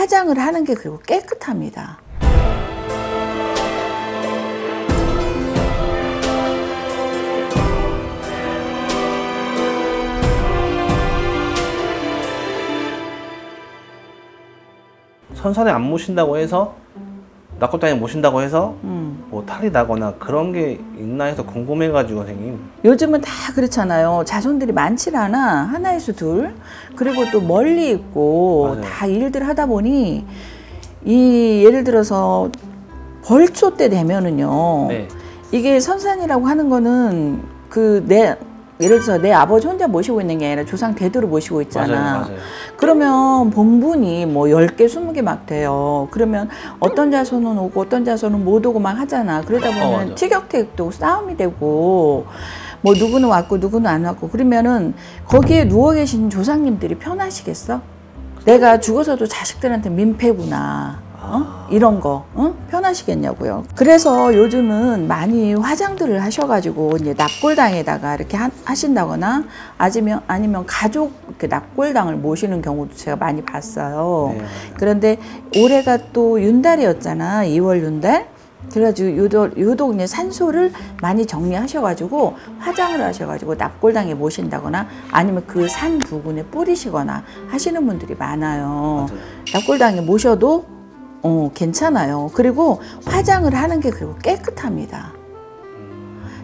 화장을 하는 게 그리고 깨끗합니다. 선산에 안 모신다고 해서 낙골당에 모신다고 해서 뭐 탈이 나거나 그런 게 있나 해서 궁금해가지고 선생님. 요즘은 다 그렇잖아요. 자손들이 많지 않아. 하나에서 둘. 그리고 또 멀리 있고 맞아요. 다 일들 하다 보니 이 예를 들어서 벌초 때 되면은요. 네. 이게 선산이라고 하는 거는 예를 들어서 내 아버지 혼자 모시고 있는 게 아니라 조상 대대로 모시고 있잖아. 맞아요. 그러면 본분이 뭐 10개, 20개 막 돼요. 그러면 어떤 자손은 오고 어떤 자손은 못 오고 막 하잖아. 그러다 보면 티격태격도 싸움이 되고 뭐 누구는 왔고 누구는 안 왔고 그러면은 거기에 누워 계신 조상님들이 편하시겠어? 내가 죽어서도 자식들한테 민폐구나. 이런 거 편하시겠냐고요. 그래서 요즘은 많이 화장들을 하셔가지고 이제 납골당에다가 이렇게 하신다거나 아니면 가족 이렇게 납골당을 모시는 경우도 제가 많이 봤어요. 네. 그런데 올해가 또 윤달이었잖아. 2월 윤달. 그래가지고 유독 이제 산소를 많이 정리하셔가지고 화장을 하셔가지고 납골당에 모신다거나 아니면 그 산 부근에 뿌리시거나 하시는 분들이 많아요. 맞아요. 납골당에 모셔도 괜찮아요. 그리고 화장을 하는 게 그리고 깨끗합니다.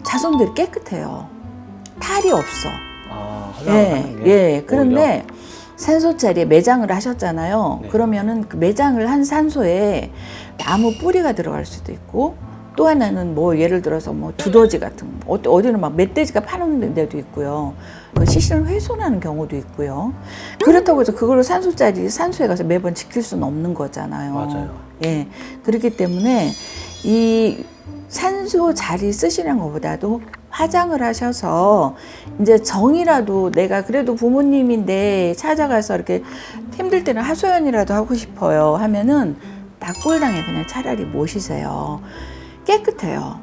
자손들이 깨끗해요. 탈이 없어. 화장을 하는 게 예. 그런데 산소자리에 매장을 하셨잖아요. 네. 그러면은 그 매장을 한 산소에 나무 뿌리가 들어갈 수도 있고 또 하나는 뭐 예를 들어서 뭐 두더지 같은 어디는 막 멧돼지가 파는 데도 있고요. 시신을 훼손하는 경우도 있고요. 그렇다고 해서 그걸로 산소에 가서 매번 지킬 수는 없는 거잖아요. 맞아요. 예. 그렇기 때문에 이 산소 자리 쓰시는 것보다도 화장을 하셔서 이제 정이라도 내가 그래도 부모님인데 찾아가서 이렇게 힘들 때는 하소연이라도 하고 싶어요 하면은 납골당에 그냥 차라리 모시세요. 깨끗해요.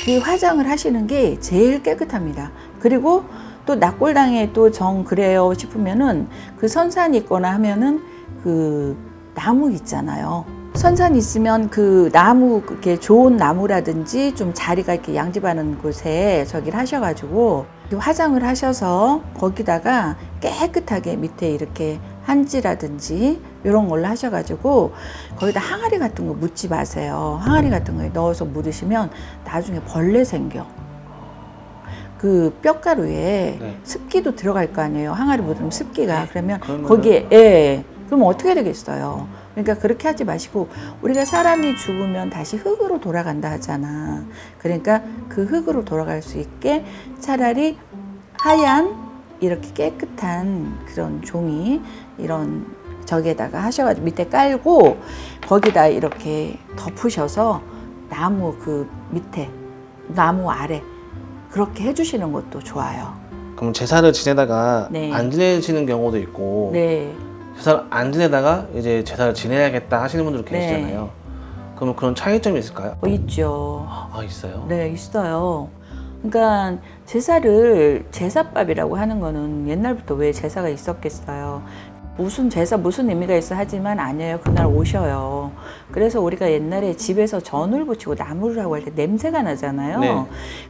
그 화장을 하시는 게 제일 깨끗합니다. 그리고 또 납골당에 또 정 그래요 싶으면은 그 선산이 있거나 하면은 그 나무 있잖아요. 선산이 있으면 그 나무, 이렇게 좋은 나무라든지 좀 자리가 이렇게 양집하는 곳에 저기를 하셔가지고 화장을 하셔서 거기다가 깨끗하게 밑에 이렇게 한지라든지 이런 걸로 하셔가지고 거기다 항아리 같은 거 묻지 마세요. 항아리 같은 거에 넣어서 묻으시면 나중에 벌레 생겨. 그 뼈가루에 습기도 들어갈 거 아니에요. 항아리 묻으면 습기가. 그러면 거기에 그럼 어떻게 되겠어요? 그러니까 그렇게 하지 마시고 우리가 사람이 죽으면 다시 흙으로 돌아간다 하잖아. 그러니까 그 흙으로 돌아갈 수 있게 차라리 하얀 이렇게 깨끗한 그런 종이 이런 저기에다가 하셔가지고 밑에 깔고 거기다 이렇게 덮으셔서 나무 그 밑에 나무 아래 그렇게 해주시는 것도 좋아요. 그럼 제사를 지내다가 네. 안 지내시는 경우도 있고 네. 제사를 안 지내다가 이제 제사를 지내야겠다 하시는 분들 계시잖아요. 네. 그러면 그런 차이점이 있을까요? 있죠. 있어요? 네, 있어요. 그러니까 제사를 제사밥이라고 하는 거는 옛날부터 왜 제사가 있었겠어요. 무슨 제사 무슨 의미가 있어 하지만 아니에요. 그날 오셔요. 그래서 우리가 옛날에 집에서 전을 붙이고 나무를 하고 할 때 냄새가 나잖아요. 네.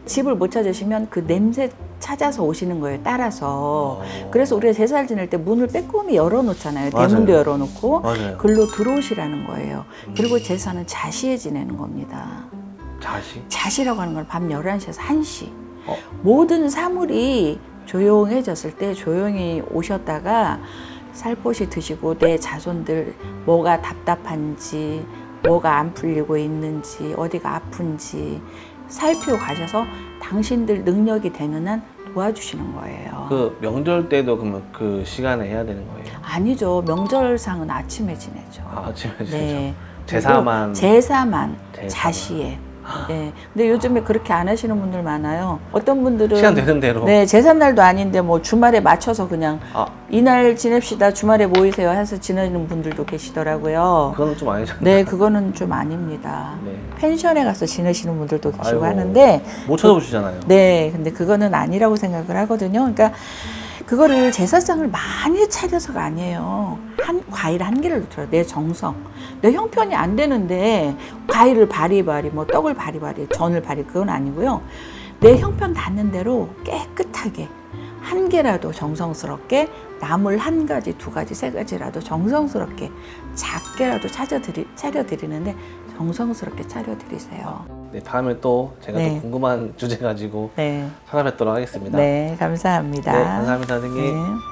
집을 못 찾으시면 그 냄새 찾아서 오시는 거예요. 따라서. 그래서 우리가 제사를 지낼 때 문을 빼꼼히 열어놓잖아요. 대문도 열어놓고 맞아요. 글로 들어오시라는 거예요. 그리고 제사는 자시에 지내는 겁니다. 자시? 자시라고 하는 건 밤 11시에서 1시. 모든 사물이 조용해졌을 때 조용히 오셨다가 살포시 드시고 내 자손들 뭐가 답답한지 뭐가 안 풀리고 있는지 어디가 아픈지 살피고 가셔서 당신들 능력이 되는 한 도와주시는 거예요. 그 명절 때도 그러면 그 시간에 해야 되는 거예요? 아니죠. 명절상은 아침에 지내죠. 아침에 지내죠. 네. 제사만 자시에. 네. 근데 요즘에 그렇게 안 하시는 분들 많아요. 어떤 분들은 시간 되는 대로. 네, 제삿날도 아닌데 뭐 주말에 맞춰서 그냥 이날 지냅시다. 주말에 모이세요 해서 지내는 분들도 계시더라고요. 그거는 좀 아니잖아요. 네, 그거는 좀 아닙니다. 네. 펜션에 가서 지내시는 분들도 계시고 아이고, 하는데 못 찾아보시잖아요. 네, 근데 그거는 아니라고 생각을 하거든요. 그러니까 그거를 제사상을 많이 차려서가 아니에요. 과일 한 개를 넣더라도 내 정성, 내 형편이 안 되는데 과일을 바리바리, 뭐 떡을 바리바리, 전을 바리 그건 아니고요. 내 형편 닿는 대로 깨끗하게 한 개라도 정성스럽게, 나물 한 가지, 두 가지, 세 가지라도 정성스럽게 작게라도 차려드리는데 정성스럽게 차려드리세요. 네, 다음에 또 제가 네. 또 궁금한 주제 가지고 네, 찾아뵙도록 하겠습니다. 네, 감사합니다. 네, 감사합니다, 선생님. 네.